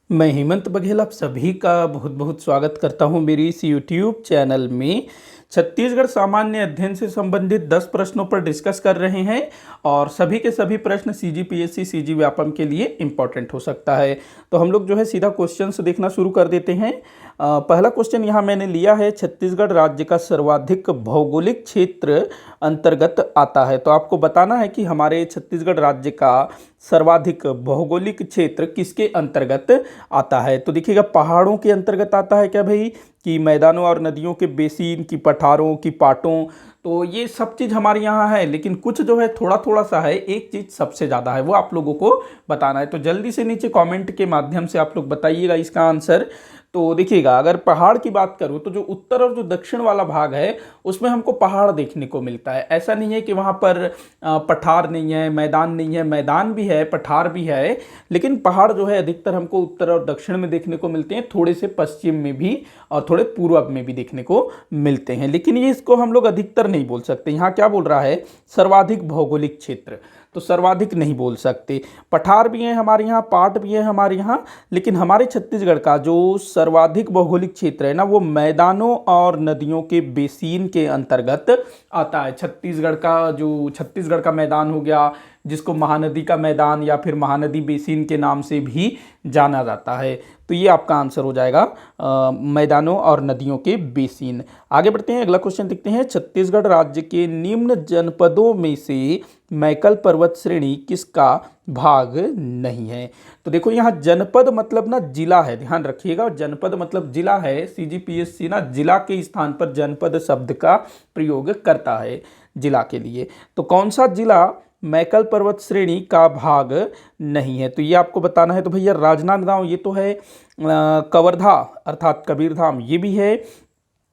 मैं हेमंत बघेल आप सभी का बहुत बहुत स्वागत करता हूं मेरी इस यूट्यूब चैनल में। छत्तीसगढ़ सामान्य अध्ययन से संबंधित 10 प्रश्नों पर डिस्कस कर रहे हैं और सभी के सभी प्रश्न सीजीपीएससी सीजी व्यापम के लिए इम्पॉर्टेंट हो सकता है। तो हम लोग जो है सीधा क्वेश्चंस देखना शुरू कर देते हैं। पहला क्वेश्चन यहाँ मैंने लिया है, छत्तीसगढ़ राज्य का सर्वाधिक भौगोलिक क्षेत्र अंतर्गत आता है। तो आपको बताना है कि हमारे छत्तीसगढ़ राज्य का सर्वाधिक भौगोलिक क्षेत्र किसके अंतर्गत आता है। तो देखिएगा, पहाड़ों के अंतर्गत आता है क्या भाई, कि मैदानों और नदियों के बेसिन की, पठारों की, पाटों। तो ये सब चीज़ हमारे यहाँ है, लेकिन कुछ जो है थोड़ा थोड़ा सा है, एक चीज़ सबसे ज़्यादा है, वो आप लोगों को बताना है। तो जल्दी से नीचे कमेंट के माध्यम से आप लोग बताइएगा इसका आंसर। तो देखिएगा, अगर पहाड़ की बात करूँ तो जो उत्तर और जो दक्षिण वाला भाग है उसमें हमको पहाड़ देखने को मिलता है। ऐसा नहीं है कि वहाँ पर पठार नहीं है, मैदान नहीं है, मैदान भी है, पठार भी है, लेकिन पहाड़ जो है अधिकतर हमको उत्तर और दक्षिण में देखने को मिलते हैं, थोड़े से पश्चिम में भी और थोड़े पूर्व में भी देखने को मिलते हैं। लेकिन ये इसको हम लोग अधिकतर नहीं बोल सकते। यहाँ क्या बोल रहा है, सर्वाधिक भौगोलिक क्षेत्र, तो सर्वाधिक नहीं बोल सकते। पठार भी हैं हमारे यहाँ, पाट भी है हमारे यहाँ, लेकिन हमारे छत्तीसगढ़ का जो सर्वाधिक भौगोलिक क्षेत्र है ना, वो मैदानों और नदियों के बेसिन के अंतर्गत आता है। छत्तीसगढ़ का मैदान हो गया, जिसको महानदी का मैदान या फिर महानदी बेसिन के नाम से भी जाना जाता है। तो ये आपका आंसर हो जाएगा मैदानों और नदियों के बेसिन। आगे बढ़ते हैं, अगला क्वेश्चन देखते हैं। छत्तीसगढ़ राज्य के निम्न जनपदों में से मैकल पर्वत श्रेणी किसका भाग नहीं है। तो देखो, यहाँ जनपद मतलब ना जिला है, ध्यान रखिएगा, जनपद मतलब जिला है। सीजीपीएससी ना जिला के स्थान पर जनपद शब्द का प्रयोग करता है जिला के लिए। तो कौन सा जिला मैकल पर्वत श्रेणी का भाग नहीं है, तो ये आपको बताना है। तो भैया राजनांदगांव ये तो है, कवर्धा अर्थात कबीरधाम ये भी है,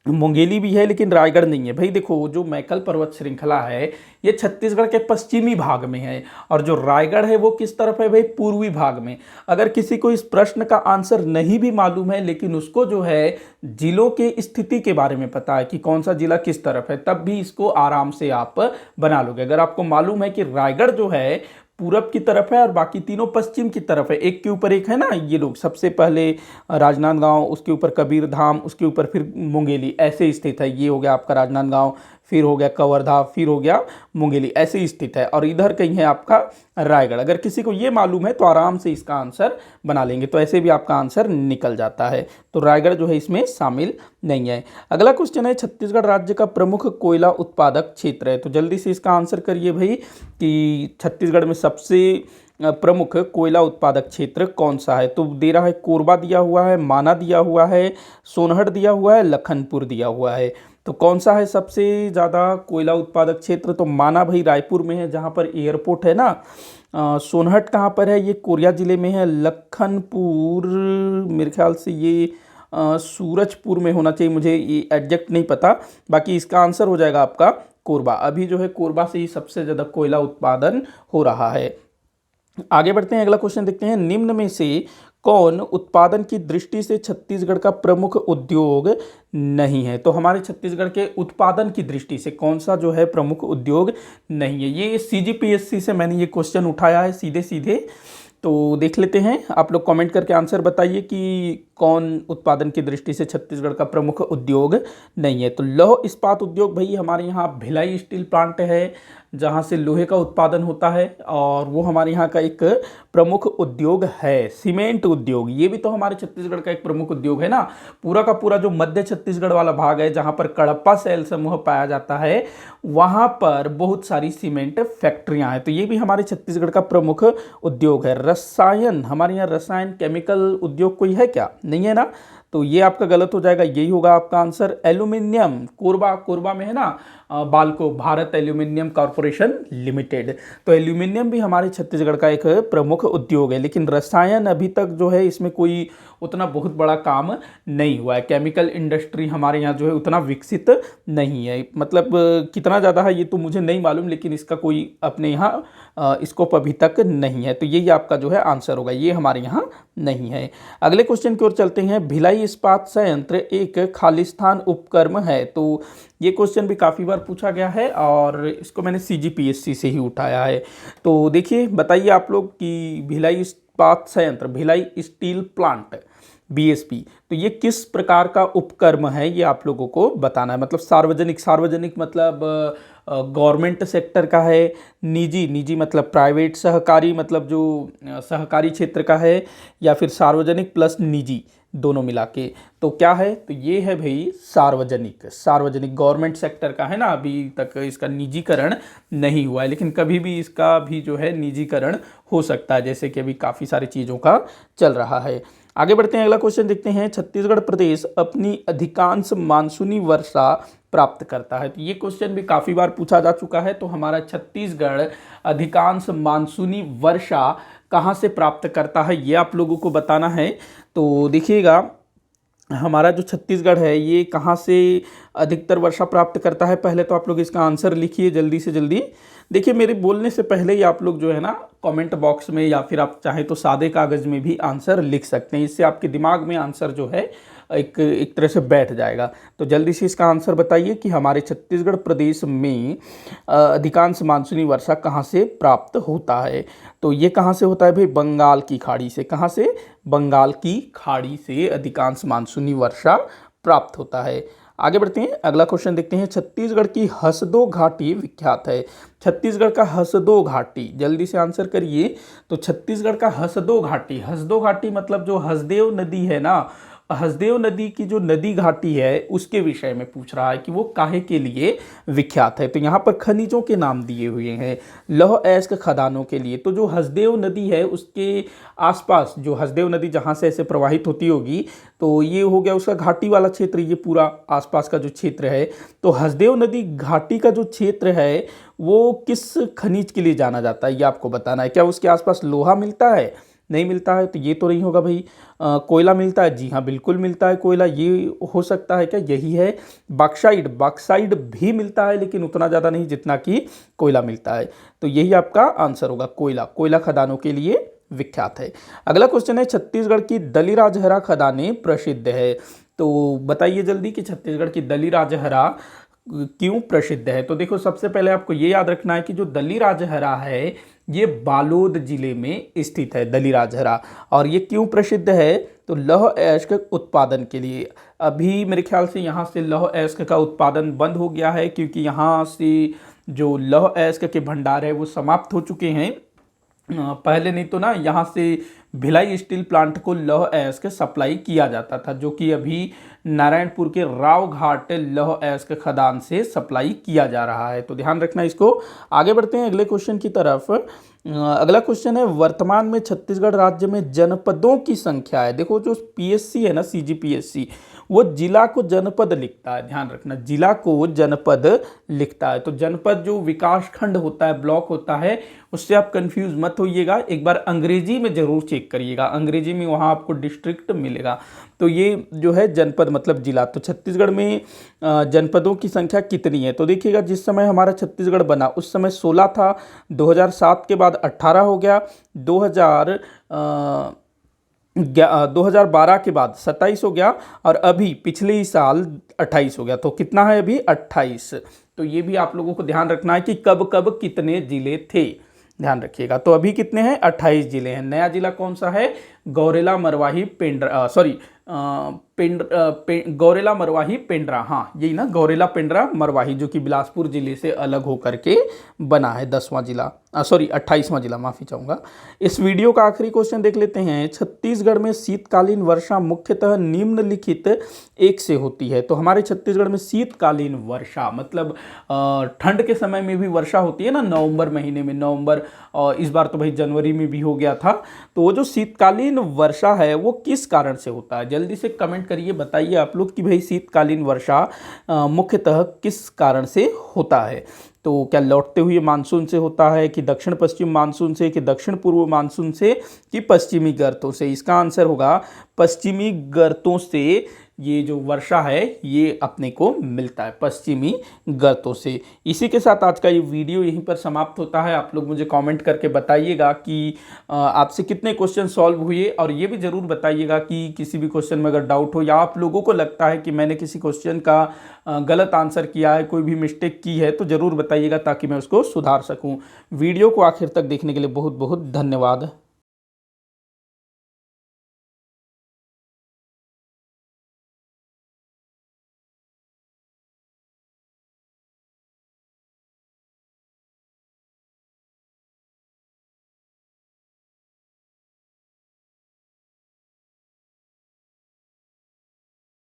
मुंगेली भी है, लेकिन रायगढ़ नहीं है। भाई देखो, जो मैकल पर्वत श्रृंखला है ये छत्तीसगढ़ के पश्चिमी भाग में है, और जो रायगढ़ है वो किस तरफ है भाई, पूर्वी भाग में। अगर किसी को इस प्रश्न का आंसर नहीं भी मालूम है, लेकिन उसको जो है जिलों के स्थिति के बारे में पता है कि कौन सा जिला किस तरफ है, तब भी इसको आराम से आप बना लोगे। अगर आपको मालूम है कि रायगढ़ जो है पूरब की तरफ है और बाकी तीनों पश्चिम की तरफ है, एक के ऊपर एक है ना, ये लोग सबसे पहले राजनांदगांव, उसके ऊपर कबीरधाम, उसके ऊपर फिर मुंगेली, ऐसे स्थित है। ये हो गया आपका राजनांदगांव, फिर हो गया कवर्धा, फिर हो गया मुंगेली, ऐसे स्थित है। और इधर कहीं है आपका रायगढ़। अगर किसी को ये मालूम है तो आराम से इसका आंसर बना लेंगे, तो ऐसे भी आपका आंसर निकल जाता है। तो रायगढ़ जो है इसमें शामिल नहीं है। अगला क्वेश्चन है, छत्तीसगढ़ राज्य का प्रमुख कोयला उत्पादक क्षेत्र है। तो जल्दी से इसका आंसर करिए भाई कि छत्तीसगढ़ में सबसे प्रमुख कोयला उत्पादक क्षेत्र कौन सा है। तो दे रहा है, कोरबा दिया हुआ है, माना दिया हुआ है, सोनहठ दिया हुआ है, लखनपुर दिया हुआ है। तो कौन सा है सबसे ज़्यादा कोयला उत्पादक क्षेत्र, तो माना भाई रायपुर में है जहाँ पर एयरपोर्ट है ना। सोनहठ कहाँ पर है, ये कोरिया जिले में है। लखनपुर मेरे ख्याल से ये सूरजपुर में होना चाहिए, मुझे ये एग्जैक्ट नहीं पता। बाकी इसका आंसर हो जाएगा आपका कोरबा। अभी जो है कोरबा से ही सबसे ज़्यादा कोयला उत्पादन हो रहा है। आगे बढ़ते हैं, अगला क्वेश्चन देखते हैं। निम्न में से कौन उत्पादन की दृष्टि से छत्तीसगढ़ का प्रमुख उद्योग नहीं है। तो हमारे छत्तीसगढ़ के उत्पादन की दृष्टि से कौन सा जो है प्रमुख उद्योग नहीं है। ये सीजीपीएससी से मैंने ये क्वेश्चन उठाया है सीधे सीधे। तो देख लेते हैं, आप लोग कमेंट करके आंसर बताइए कि कौन उत्पादन की दृष्टि से छत्तीसगढ़ का प्रमुख उद्योग नहीं है। तो लौह इस्पात उद्योग भाई हमारे यहाँ भिलाई स्टील प्लांट है, जहाँ से लोहे का उत्पादन होता है, और वो हमारे यहाँ का एक प्रमुख उद्योग है। सीमेंट उद्योग, ये भी तो हमारे छत्तीसगढ़ का एक प्रमुख उद्योग है ना। पूरा का पूरा जो मध्य छत्तीसगढ़ वाला भाग है, जहाँ पर कडप्पा सेल समूह पाया जाता है, वहाँ पर बहुत सारी सीमेंट फैक्ट्रियाँ हैं। तो ये भी हमारे छत्तीसगढ़ का प्रमुख उद्योग है। रसायन, हमारे यहाँ रसायन केमिकल उद्योग कोई है क्या, नहीं है ना, तो ये आपका गलत हो जाएगा, यही होगा आपका आंसर। एल्यूमिनियम, कोरबा में है ना, बालको, भारत एल्यूमिनियम कॉरपोरेशन लिमिटेड। तो एल्यूमिनियम भी हमारे छत्तीसगढ़ का एक प्रमुख उद्योग है, लेकिन रसायन अभी तक जो है इसमें कोई उतना बहुत बड़ा काम नहीं हुआ है। केमिकल इंडस्ट्री हमारे यहाँ जो है उतना विकसित नहीं है, मतलब कितना ज़्यादा है ये तो मुझे नहीं मालूम, लेकिन इसका कोई अपने यहाँ स्कोप अभी तक नहीं है। तो यही आपका जो है आंसर होगा, ये हमारे यहाँ नहीं है। अगले क्वेश्चन की ओर चलते हैं। भिलाई इस्पात संयंत्र एक खालिस्तान उपक्रम है। तो ये क्वेश्चन भी काफ़ी बार पूछा गया है और इसको मैंने सीजीपीएससी से ही उठाया है। तो देखिए, बताइए आप लोग कि भिलाई इस्पात संयंत्र, भिलाई स्टील प्लांट, बीएसपी, तो ये किस प्रकार का उपक्रम है ये आप लोगों को बताना है। मतलब सार्वजनिक, सार्वजनिक मतलब गवर्नमेंट सेक्टर का है, निजी, निजी मतलब प्राइवेट, सहकारी मतलब जो सहकारी क्षेत्र का है, या फिर सार्वजनिक प्लस निजी दोनों मिला के, तो क्या है, तो ये है भाई सार्वजनिक, सार्वजनिक गवर्नमेंट सेक्टर का है ना। अभी तक इसका निजीकरण नहीं हुआ है, लेकिन कभी भी इसका भी जो है निजीकरण हो सकता है, जैसे कि अभी काफ़ी सारी चीज़ों का चल रहा है। आगे बढ़ते हैं, अगला क्वेश्चन देखते हैं। छत्तीसगढ़ प्रदेश अपनी अधिकांश मानसूनी वर्षा प्राप्त करता है। तो ये क्वेश्चन भी काफ़ी बार पूछा जा चुका है। तो हमारा छत्तीसगढ़ अधिकांश मानसूनी वर्षा कहाँ से प्राप्त करता है ये आप लोगों को बताना है। तो देखिएगा, हमारा जो छत्तीसगढ़ है ये कहाँ से अधिकतर वर्षा प्राप्त करता है, पहले तो आप लोग इसका आंसर लिखिए जल्दी से जल्दी। देखिए, मेरे बोलने से पहले ही आप लोग जो है ना कमेंट बॉक्स में, या फिर आप चाहें तो सादे कागज़ में भी आंसर लिख सकते हैं। इससे आपके दिमाग में आंसर जो है एक तरह से बैठ जाएगा। तो जल्दी से इसका आंसर बताइए कि हमारे छत्तीसगढ़ प्रदेश में अधिकांश मानसूनी वर्षा कहाँ से प्राप्त होता है। तो ये कहाँ से होता है भाई, बंगाल की खाड़ी से। कहाँ से, बंगाल की खाड़ी से अधिकांश मानसूनी वर्षा प्राप्त होता है। आगे बढ़ते हैं, अगला क्वेश्चन देखते हैं। छत्तीसगढ़ की हसदो घाटी विख्यात है। छत्तीसगढ़ का हसदो घाटी, जल्दी से आंसर करिए। तो छत्तीसगढ़ का हसदो घाटी, हसदो घाटी मतलब जो हसदेव नदी है ना, हसदेव नदी की जो नदी घाटी है उसके विषय में पूछ रहा है कि वो काहे के लिए विख्यात है। तो यहाँ पर खनिजों के नाम दिए हुए हैं, लौह अयस्क खदानों के लिए। तो जो हसदेव नदी है उसके आसपास, जो हसदेव नदी जहाँ से ऐसे प्रवाहित होती होगी, तो ये हो गया उसका घाटी वाला क्षेत्र, ये पूरा आसपास का जो क्षेत्र है। तो हसदेव नदी घाटी का जो क्षेत्र है वो किस खनिज के लिए जाना जाता है ये आपको बताना है। क्या उसके आसपास लोहा मिलता है, नहीं मिलता है, तो ये तो नहीं होगा भाई। कोयला मिलता है, जी हाँ बिल्कुल मिलता है कोयला, ये हो सकता है क्या, यही है। बॉक्साइट, बॉक्साइट भी मिलता है लेकिन उतना ज़्यादा नहीं जितना कि कोयला मिलता है। तो यही आपका आंसर होगा, कोयला, कोयला खदानों के लिए विख्यात है। अगला क्वेश्चन है, छत्तीसगढ़ की दलीराजहरा खदानें प्रसिद्ध है। तो बताइए जल्दी कि छत्तीसगढ़ की दलीराजहरा क्यों प्रसिद्ध है। तो देखो, सबसे पहले आपको ये याद रखना है कि जो दलीराजहरा है ये बालोद जिले में स्थित है, दलीराजहरा। और ये क्यों प्रसिद्ध है, तो लौह अयस्क उत्पादन के लिए। अभी मेरे ख्याल से यहाँ से लौह अयस्क का उत्पादन बंद हो गया है, क्योंकि यहाँ से जो लौह अयस्क के भंडार है वो समाप्त हो चुके हैं। पहले नहीं तो ना यहाँ से भिलाई स्टील प्लांट को लौह अयस्क सप्लाई किया जाता था, जो कि अभी नारायणपुर के रावघाट लौह अयस्क खदान से सप्लाई किया जा रहा है। तो ध्यान रखना इसको। आगे बढ़ते हैं अगले क्वेश्चन की तरफ। अगला क्वेश्चन है, वर्तमान में छत्तीसगढ़ राज्य में जनपदों की संख्या है। देखो, जो पीएससी है ना, सीजीपीएससी, वो जिला को जनपद लिखता है, ध्यान रखना, जिला को जनपद लिखता है। तो जनपद जो विकास खंड होता है, ब्लॉक होता है, उससे आप कंफ्यूज मत होइएगा। एक बार अंग्रेजी में जरूर चेक करिएगा, अंग्रेजी में वहाँ आपको डिस्ट्रिक्ट मिलेगा। तो ये जो है जनपद मतलब जिला। तो छत्तीसगढ़ में जनपदों की संख्या कितनी है, तो देखिएगा, जिस समय हमारा छत्तीसगढ़ बना उस समय 16 था, 2007 के बाद 18 हो गया, 2012 के बाद 27 हो गया, और अभी पिछले ही साल 28 हो गया। तो कितना है अभी, 28। तो ये भी आप लोगों को ध्यान रखना है कि कब कब कितने जिले थे, ध्यान रखिएगा। तो अभी कितने हैं, 28 जिले हैं। नया जिला कौन सा है, गौरेला मरवाही पेंड्रा, गौरेला मरवाही पेंड्रा, हाँ यही ना, गौरेला पेंड्रा मरवाही, जो कि बिलासपुर जिले से अलग होकर के बना है 10वां जिला, 28वां जिला, माफ़ी चाहूँगा। इस वीडियो का आखिरी क्वेश्चन देख लेते हैं। छत्तीसगढ़ में शीतकालीन वर्षा मुख्यतः निम्नलिखित एक से होती है। तो हमारे छत्तीसगढ़ में शीतकालीन वर्षा मतलब ठंड के समय में भी वर्षा होती है ना, नवंबर महीने में, नवंबर, और इस बार तो भाई जनवरी में भी हो गया था। तो वो जो शीतकालीन वर्षा है वो किस कारण से होता है, जल्दी से कमेंट करिए, बताइए आप लोग कि भाई शीतकालीन वर्षा मुख्यतः किस कारण से होता है। तो क्या लौटते हुए मानसून से होता है, कि दक्षिण पश्चिम मानसून से, कि दक्षिण पूर्व मानसून से, कि पश्चिमी गर्तों से। इसका आंसर होगा पश्चिमी गर्तों से ये जो वर्षा है ये अपने को मिलता है, पश्चिमी गर्तों से। इसी के साथ आज का ये वीडियो यहीं पर समाप्त होता है। आप लोग मुझे कमेंट करके बताइएगा कि आपसे कितने क्वेश्चन सॉल्व हुए, और ये भी ज़रूर बताइएगा कि किसी भी क्वेश्चन में अगर डाउट हो, या आप लोगों को लगता है कि मैंने किसी क्वेश्चन का गलत आंसर किया है, कोई भी मिस्टेक की है, तो ज़रूर बताइएगा ताकि मैं उसको सुधार सकूँ। वीडियो को आखिर तक देखने के लिए बहुत बहुत धन्यवाद।